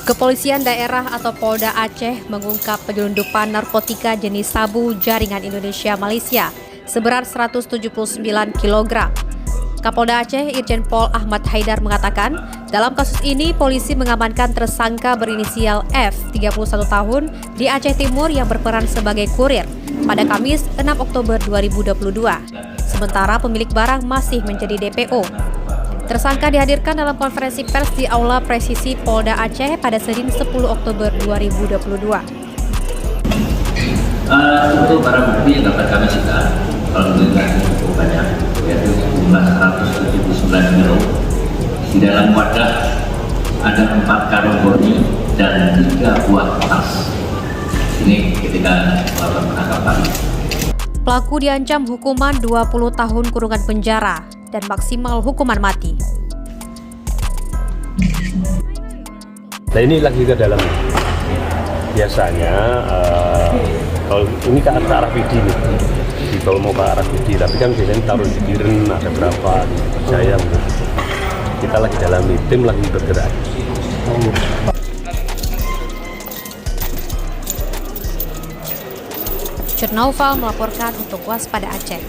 Kepolisian daerah atau Polda Aceh mengungkap penyelundupan narkotika jenis sabu jaringan Indonesia-Malaysia seberat 179 kg. Kapolda Aceh Irjen Pol Ahmad Haidar mengatakan, dalam kasus ini polisi mengamankan tersangka berinisial F, 31 tahun, di Aceh Timur yang berperan sebagai kurir pada Kamis 6 Oktober 2022. Sementara pemilik barang masih menjadi DPO. Tersangka dihadirkan dalam konferensi pers di Aula Presisi Polda Aceh pada Senin 10 Oktober 2022. Untuk barang bukti yang dapat kami sita, alhamdulillah cukup banyak, yaitu jumlah 179 kilo. Di dalam wadah ada 4 karung boni dan 3 buah tas. Ini ketika melakukan penangkapan. Pelaku diancam hukuman 20 tahun kurungan penjara dan maksimal hukuman mati. Nah ini lagi ke dalam. Biasanya kalau ini ke arah PD nih, kalau mau ke arah PD, tapi kan biasanya taruh di Biren ada berapa, saya kita lagi dalam tim lagi bergerak. Cut Naufal melaporkan untuk Waspada Aceh.